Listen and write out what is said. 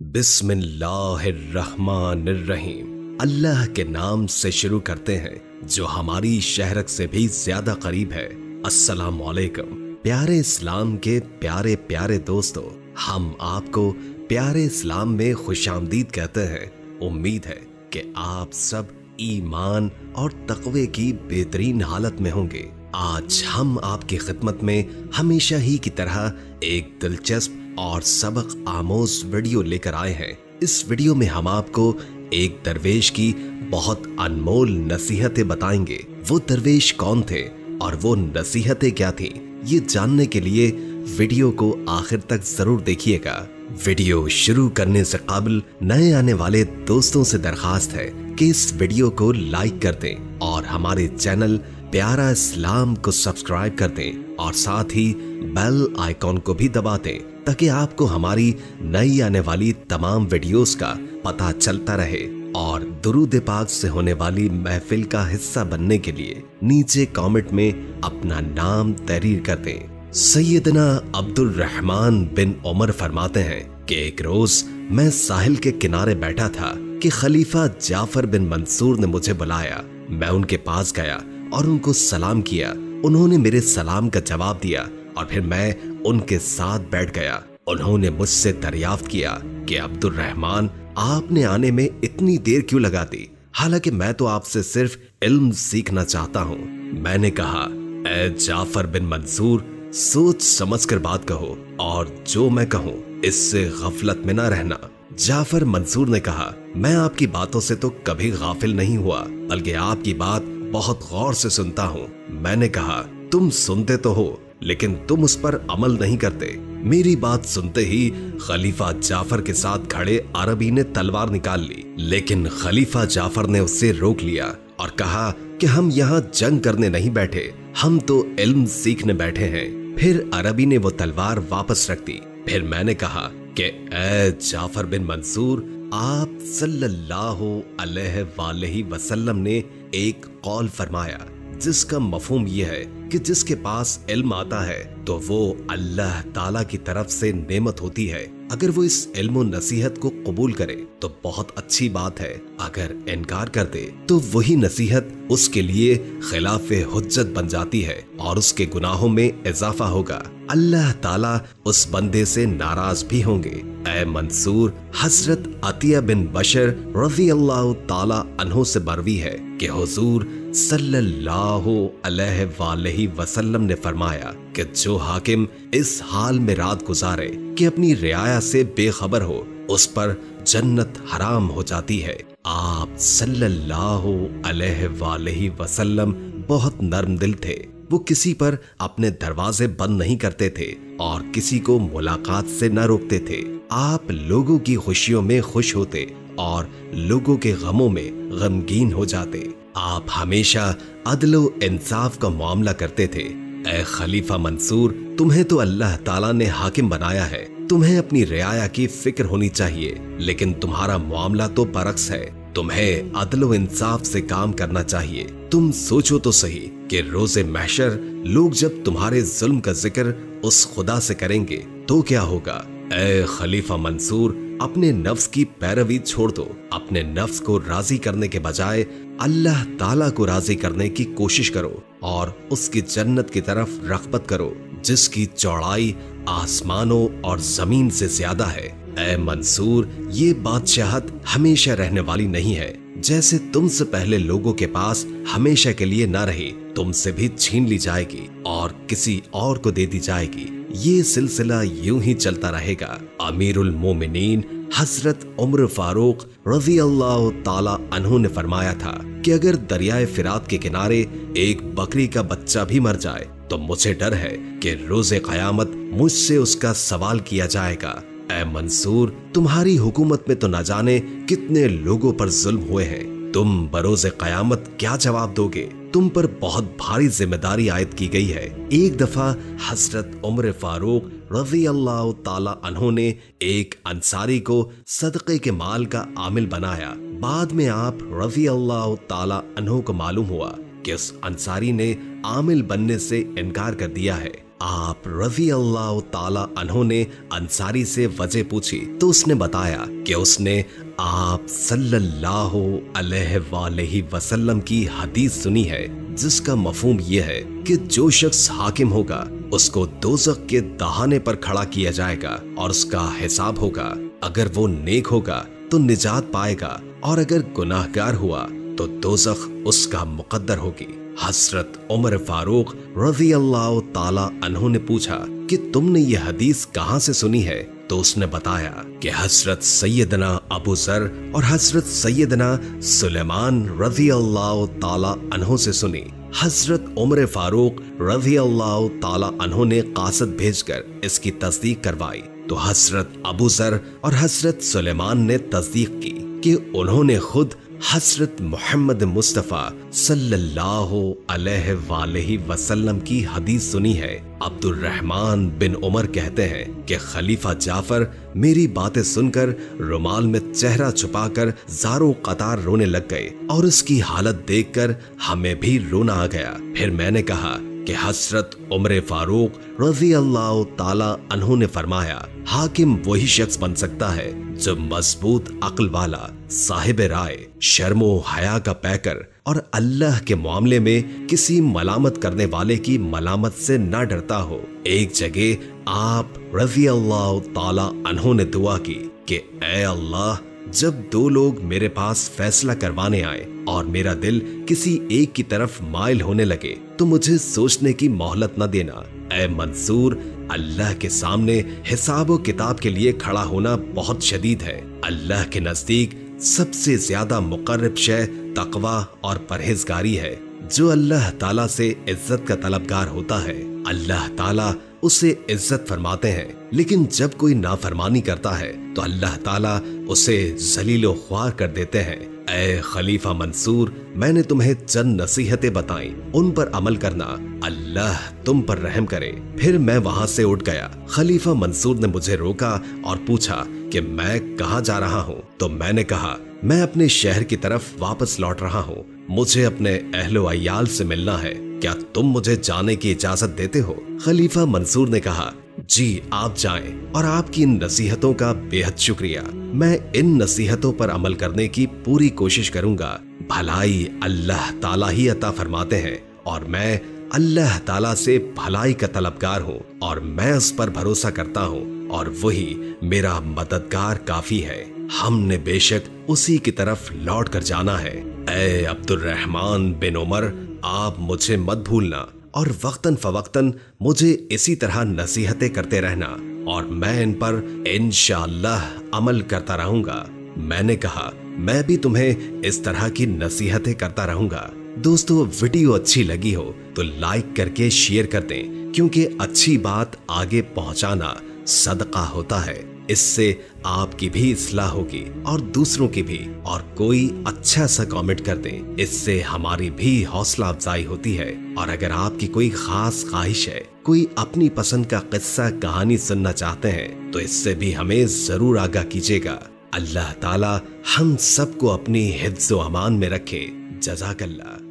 बिस्मिल्लाहिर्रहमानिर्रहीम। अल्लाह के नाम से शुरू करते हैं जो हमारी शहरत से भी ज्यादा करीब है। अस्सलाम वालेकुम। प्यारे इस्लाम के प्यारे प्यारे दोस्तों, हम आपको प्यारे इस्लाम में खुशामदीद कहते हैं। उम्मीद है कि आप सब ईमान और तक़वे की बेहतरीन हालत में होंगे। आज हम आपकी खिदमत में हमेशा ही की तरह एक दिलचस्प और सबक आमोज वीडियो लेकर आए हैं। इस वीडियो में हम आपको एक दरवेश की बहुत अनमोल नसीहतें बताएंगे। वो दरवेश कौन थे और वो नसीहतें क्या थीं, ये जानने के लिए वीडियो को आखिर तक जरूर देखिएगा। वीडियो शुरू करने से कबल नए आने वाले दोस्तों से दरखास्त है कि इस वीडियो को लाइक कर दें और हमारे चैनल प्यारा इस्लाम को सब्सक्राइब कर दें और साथ ही बेल आइकॉन को भी दबा दें ताकि आपको हमारी नई आने वाली तमाम वीडियोस का पता चलता रहे। और दुरूद पाक से होने वाली महफिल का हिस्सा बनने के लिए नीचे कमेंट में अपना नाम तहरीर कर दें। सैयदना अब्दुल रहमान बिन उमर फरमाते हैं कि एक रोज मैं साहिल के किनारे बैठा था कि खलीफा जाफर बिन मंसूर ने मुझे बुलाया। मैं उनके पास गया और उनको सलाम किया। उन्होंने मेरे सलाम का जवाब दिया और फिर मैं उनके साथ बैठ गया। उन्होंने मुझसे दरियाफ्त किया कि अब्दुल रहमान, आपने आने में इतनी देर क्यों लगा दी, हालांकि मैं तो आपसे सिर्फ इल्म सीखना चाहता हूँ। मैंने कहा, ए जाफर बिन मंसूर, सोच समझ कर बात कहो और जो मैं कहूँ इससे गफलत में ना रहना। जाफर मंसूर ने कहा, मैं आपकी बातों से तो कभी गाफिल नहीं हुआ, बल्कि आपकी बात बहुत गौर से सुनता हूँ। मैंने कहा, तुम सुनते तो हो लेकिन तुम उस पर अमल नहीं करते। मेरी बात सुनते ही खलीफा जाफर के साथ खड़े अरबी ने तलवार निकाल ली, लेकिन खलीफा जाफर ने उससे रोक लिया और कहा कि हम यहाँ जंग करने नहीं बैठे, हम तो इल्म सीखने बैठे हैं। फिर अरबी ने वो तलवार वापस रख दी। फिर मैंने कहा कि ए जाफर बिन मंसूर, आप सल्लल्लाहु अलैहि वसल्लम ने एक कौल फरमाया जिसका मफहूम ये है कि जिसके पास इल्म आता है तो वो अल्लाह ताला की तरफ से नेमत होती है। अगर वो इस इल्म नसीहत को कबूल करे तो बहुत अच्छी बात है, अगर इनकार कर दे तो वही नसीहत उसके लिए खिलाफे हुज्जत बन जाती है और उसके गुनाहों में इजाफा होगा। अल्लाह ताला उस बंदे से नाराज भी होंगे। ए मंसूर, हजरत अतिया बिन बशर रज़ी अल्लाह ताला अन्हो से मरवी है कि हुजूर सल्लल्लाहु अलैहि वसल्लम ने फरमाया कि जो हाकिम इस हाल में रात गुजारे कि अपनी रियाया से बेखबर हो, उस पर जन्नत हराम हो जाती है। आप सल्लल्लाहु अलैहि वसल्लम बहुत नर्म दिल थे। वो किसी पर अपने दरवाजे बंद नहीं करते थे और किसी को मुलाकात से न रोकते थे। आप लोगों की खुशियों में खुश होते और लोगों के गमों में गमगीन हो जाते। आप हमेशा अदलो इंसाफ का मामला करते थे। ए खलीफा मंसूर, तुम्हें तो अल्लाह ताला ने हाकिम बनाया है, तुम्हें अपनी रियाया की फिक्र होनी चाहिए, लेकिन तुम्हारा मामला तो बरक्स है। तुम्हें अदलो इंसाफ से काम करना चाहिए। तुम सोचो तो सही कि रोजे महशर लोग जब तुम्हारे जुल्म का जिक्र उस खुदा से करेंगे तो क्या होगा। ए खलीफा मंसूर, अपने नफ्स की पैरवी छोड़ दो। अपने नफ्स को राजी करने के बजाय अल्लाह ताला को राजी करने की कोशिश करो और उसकी जन्नत की तरफ रग़बत करो जिसकी चौड़ाई आसमानों और जमीन से ज्यादा है। ए मंसूर, ये बादशाहत हमेशा रहने वाली नहीं है। जैसे तुमसे पहले लोगों के पास हमेशा के लिए न रही, तुमसे भी छीन ली जाएगी और किसी और को दे दी जाएगी। ये सिलसिला यूं ही चलता रहेगा। अमीरुल मोमिनीन हजरत उमर फारूक रज़ी अल्लाह ताला अन्हु ने फरमाया था कि अगर दरियाए फिरात के किनारे एक बकरी का बच्चा भी मर जाए तो मुझे डर है कि रोजे कयामत मुझसे उसका सवाल किया जाएगा। ए मंसूर, तुम्हारी हुकूमत में तो न जाने कितने लोगों पर जुल्म हुए हैं। तुम बरोज़े कयामत क्या जवाब दोगे? तुम पर बहुत भारी जिम्मेदारी आयद की गई है। एक दफा हजरत उमर फारूक रज़ी अल्लाह ताला अन्हो ने एक अंसारी को सदक़े के माल का आमिल बनाया। बाद में आप रज़ी अल्लाह ताला अन्हो को मालूम हुआ कि उस अंसारी ने आमिल बनने से इनकार कर दिया है। आप रज़ी अल्लाह ताला अन्हो ने अंसारी से वजह पूछी तो उसने बताया कि उसने आप सल्लल्लाहु अलैहि वसल्लम की हदीस सुनी है, जिसका मफहूम यह है कि जो शख्स हाकिम होगा उसको दोज़ख के दहाने पर खड़ा किया जाएगा और उसका हिसाब होगा। अगर वो नेक होगा तो निजात पाएगा और अगर गुनाहगार हुआ तो दोज़ख उसका मुकद्दर होगी। हजरत उमर फारूक रज़ी अल्लाह ताला अन्हो ने पूछा कि तुमने ये हदीस कहाँ से सुनी है? तो उसने बताया कि हजरत सैयदना अबू ज़र और हजरत सैयदना सुलेमान रज़ी अल्लाह ताला अन्हो से सुनी। हजरत उमर फारूक रज़ी अल्लाह ताला अन्हो ने कासद भेजकर इसकी तस्दीक करवाई तो हजरत अबू ज़र और हजरत सुलेमान ने तस्दीक की कि उन्होंने खुद हजरत मोहम्मद मुस्तफ़ा सल्लल्लाहु अलैहि वसल्लम की हदीस सुनी है। अब्दुल रहमान बिन उमर कहते हैं कि खलीफा जाफर मेरी बातें सुनकर रुमाल में चेहरा छुपाकर ज़ारो कतार रोने लग गए और उसकी हालत देखकर हमें भी रोना आ गया। फिर मैंने कहा कि हजरत उमर फारूक रज़ी अल्लाह ताला अन्हो ने फरमाया, हाकिम वही शख्स बन सकता है जो मजबूत अक्ल वाला, साहिब राय, शर्मो हया का पैकर और अल्लाह के मामले में किसी मलामत करने वाले की मलामत से ना डरता हो। एक जगह आप रज़ी अल्लाह ताला अन्हो ने दुआ की कि ऐ अल्लाह, जब दो लोग मेरे पास फैसला करवाने आए और मेरा दिल किसी एक की तरफ माइल होने लगे तो मुझे सोचने की मोहलत न देना। ऐ मंसूर, अल्लाह के सामने हिसाब व किताब के लिए खड़ा होना बहुत शदीद है। अल्लाह के नजदीक सबसे ज्यादा मुकर्रब शय तकवा और परहेजगारी है। जो अल्लाह ताला से इज्जत का तलबगार होता है अल्लाह ताला उसे इज्जत फरमाते हैं, लेकिन जब कोई नाफरमानी करता है तो अल्लाह ताला उसे जलीलो ख्वार कर देते हैं। ऐ खलीफा मंसूर, मैंने तुम्हें चंद नसीहतें बताई, उन पर अमल करना, अल्लाह तुम पर रहम करे। फिर मैं वहां से उठ गया। खलीफा मंसूर ने मुझे रोका और पूछा कि मैं कहाँ जा रहा हूँ। तो मैंने कहा मैं अपने शहर की तरफ वापस लौट रहा हूँ, मुझे अपने अहलो अयाल से मिलना है, क्या तुम मुझे जाने की इजाजत देते हो? खलीफा मंसूर ने कहा, जी आप जाएं और आपकी इन नसीहतों का बेहद शुक्रिया। मैं इन नसीहतों पर अमल करने की पूरी कोशिश करूंगा। भलाई अल्लाह ताला ही अता फरमाते हैं और मैं अल्लाह ताला से भलाई का तलबगार हूँ और मैं उस पर भरोसा करता हूँ और वही मेरा मददगार काफी है। हमने बेशक उसी की तरफ लौट कर जाना है। ऐ अब्दुल रहमान बिन उमर, आप मुझे मत भूलना और वक्तन फवक्तन मुझे इसी तरह नसीहतें करते रहना और मैं इन पर इंशाअल्लाह अमल करता रहूंगा। मैंने कहा मैं भी तुम्हें इस तरह की नसीहतें करता रहूंगा। दोस्तों, वीडियो अच्छी लगी हो तो लाइक करके शेयर कर दें, क्योंकि अच्छी बात आगे पहुंचाना सदका होता है। इससे आपकी भी इस्लाह होगी और दूसरों की भी। और कोई अच्छा सा कमेंट कर दें, इससे हमारी भी हौसला अफजाई होती है। और अगर आपकी कोई खास ख्वाहिश है, कोई अपनी पसंद का किस्सा कहानी सुनना चाहते हैं तो इससे भी हमें जरूर आगाह कीजिएगा। अल्लाह ताला हम सबको अपनी हिफ्ज़ व अमान में रखे। जज़ाकल्लाह।